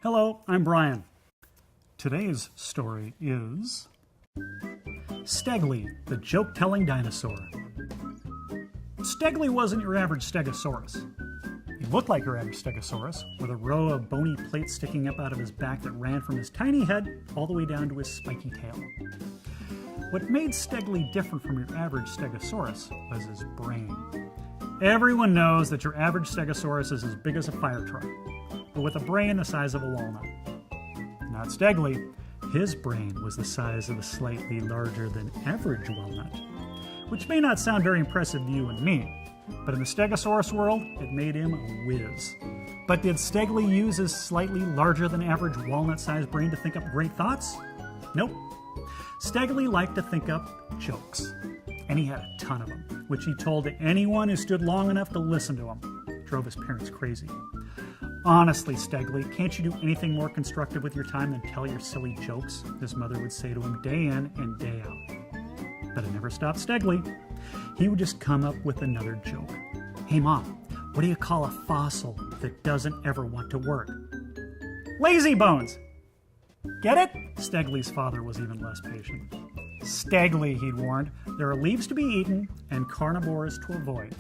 Hello, I'm Brian. Today's story is Steggly, the joke-telling dinosaur. Steggly wasn't your average Stegosaurus. He looked like your average Stegosaurus, with a row of bony plates sticking up out of his back that ran from his tiny head all the way down to his spiky tail. What made Steggly different from your average Stegosaurus was his brain. Everyone knows that your average Stegosaurus is as big as a fire truck, but with a brain the size of a walnut. Not Steggly. His brain was the size of a slightly larger than average walnut, which may not sound very impressive to you and me, but in the Stegosaurus world, it made him a whiz. But did Steggly use his slightly larger than average walnut-sized brain to think up great thoughts? Nope. Steggly liked to think up jokes, and he had a ton of them, which he told to anyone who stood long enough to listen to him. It drove his parents crazy. Honestly, Steggly, can't you do anything more constructive with your time than tell your silly jokes? His mother would say to him day in and day out. But it never stopped Steggly. He would just come up with another joke. Hey, Mom, what do you call a fossil that doesn't ever want to work? Lazy bones! Get it? Steggly's father was even less patient. Steggly, he'd warned, there are leaves to be eaten and carnivores to avoid.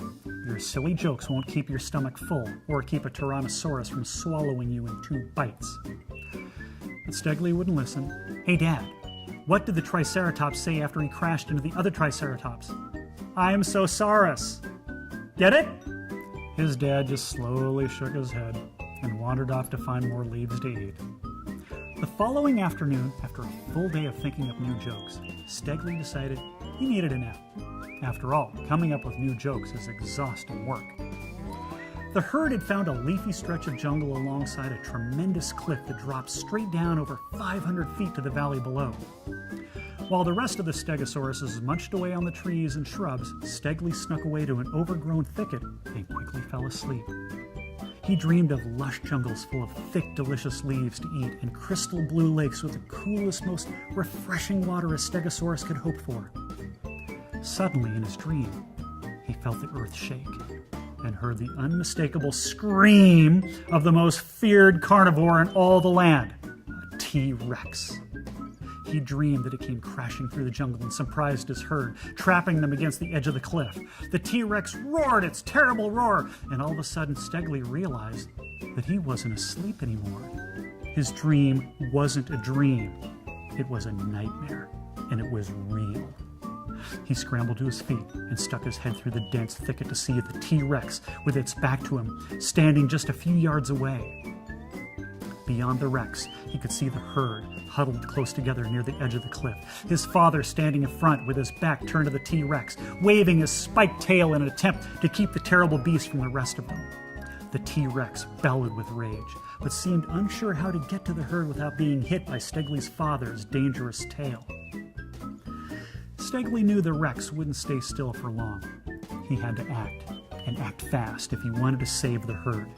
Your silly jokes won't keep your stomach full or keep a Tyrannosaurus from swallowing you in 2 bites. But Steggly wouldn't listen. Hey, Dad, what did the Triceratops say after he crashed into the other Triceratops? I'm Sosaurus. Get it? His dad just slowly shook his head and wandered off to find more leaves to eat. The following afternoon, after a full day of thinking up new jokes, Steggly decided he needed a nap. After all, coming up with new jokes is exhausting work. The herd had found a leafy stretch of jungle alongside a tremendous cliff that dropped straight down over 500 feet to the valley below. While the rest of the Stegosauruses munched away on the trees and shrubs, Steggly snuck away to an overgrown thicket and quickly fell asleep. He dreamed of lush jungles full of thick, delicious leaves to eat and crystal blue lakes with the coolest, most refreshing water a Stegosaurus could hope for. Suddenly, in his dream, he felt the earth shake and heard the unmistakable scream of the most feared carnivore in all the land, a T-Rex. He dreamed that it came crashing through the jungle and surprised his herd, trapping them against the edge of the cliff. The T-Rex roared its terrible roar, and all of a sudden Steggly realized that he wasn't asleep anymore. His dream wasn't a dream. It was a nightmare, and it was real. He scrambled to his feet and stuck his head through the dense thicket to see the T-Rex with its back to him, standing just a few yards away. Beyond the Rex, he could see the herd huddled close together near the edge of the cliff, his father standing in front with his back turned to the T-Rex, waving his spiked tail in an attempt to keep the terrible beast from the rest of them. The T-Rex bellowed with rage, but seemed unsure how to get to the herd without being hit by Steggly's father's dangerous tail. Steggly knew the Rex wouldn't stay still for long. He had to act, and act fast if he wanted to save the herd.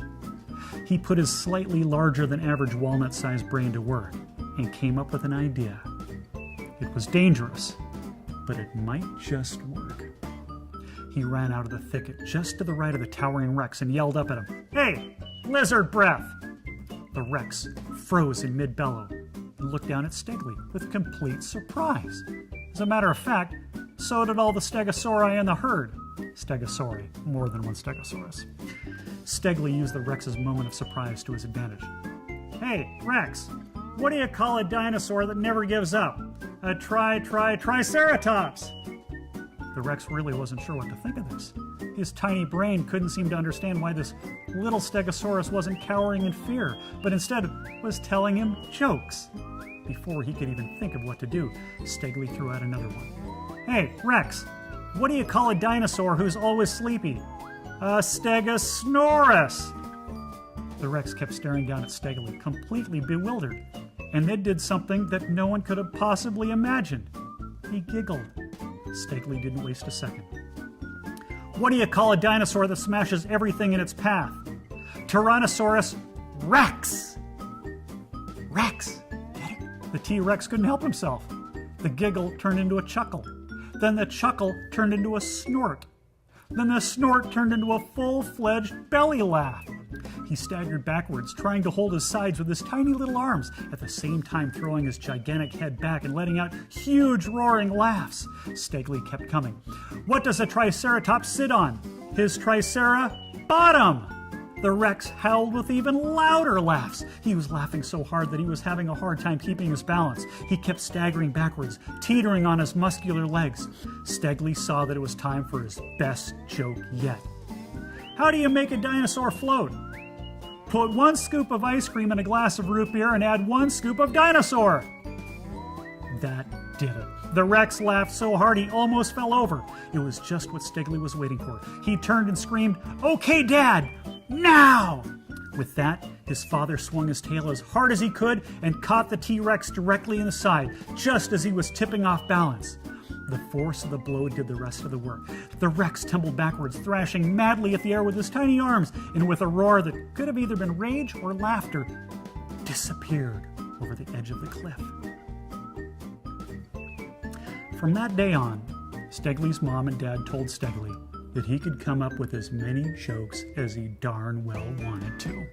He put his slightly larger than average walnut-sized brain to work and came up with an idea. It was dangerous, but it might just work. He ran out of the thicket just to the right of the towering Rex and yelled up at him, "Hey, lizard breath!" The Rex froze in mid-bellow and looked down at Steggly with complete surprise. As a matter of fact, so did all the Stegosauri in the herd. Stegosauri, more than one Stegosaurus. Steggly used the Rex's moment of surprise to his advantage. Hey, Rex, what do you call a dinosaur that never gives up? A Triceratops! The Rex really wasn't sure what to think of this. His tiny brain couldn't seem to understand why this little Stegosaurus wasn't cowering in fear, but instead was telling him jokes. Before he could even think of what to do, Steggly threw out another one. Hey, Rex, what do you call a dinosaur who's always sleepy? A Stegosaurus! The Rex kept staring down at Steggly, completely bewildered, and then did something that no one could have possibly imagined. He giggled. Steggly didn't waste a second. What do you call a dinosaur that smashes everything in its path? Tyrannosaurus Rex! Rex! Get it? The T-Rex couldn't help himself. The giggle turned into a chuckle. Then the chuckle turned into a snort. Then the snort turned into a full-fledged belly laugh. He staggered backwards, trying to hold his sides with his tiny little arms, at the same time throwing his gigantic head back and letting out huge roaring laughs. Steggly kept coming. What does a triceratops sit on? His bottom! The Rex howled with even louder laughs. He was laughing so hard that he was having a hard time keeping his balance. He kept staggering backwards, teetering on his muscular legs. Steggly saw that it was time for his best joke yet. How do you make a dinosaur float? Put 1 scoop of ice cream in a glass of root beer and add 1 scoop of dinosaur. That did it. The Rex laughed so hard he almost fell over. It was just what Steggly was waiting for. He turned and screamed, "Okay, Dad! Now!" With that, his father swung his tail as hard as he could and caught the T-Rex directly in the side, just as he was tipping off balance. The force of the blow did the rest of the work. The Rex tumbled backwards, thrashing madly at the air with his tiny arms, and with a roar that could have either been rage or laughter, disappeared over the edge of the cliff. From that day on, Steggly's mom and dad told Steggly that he could come up with as many jokes as he darn well wanted to.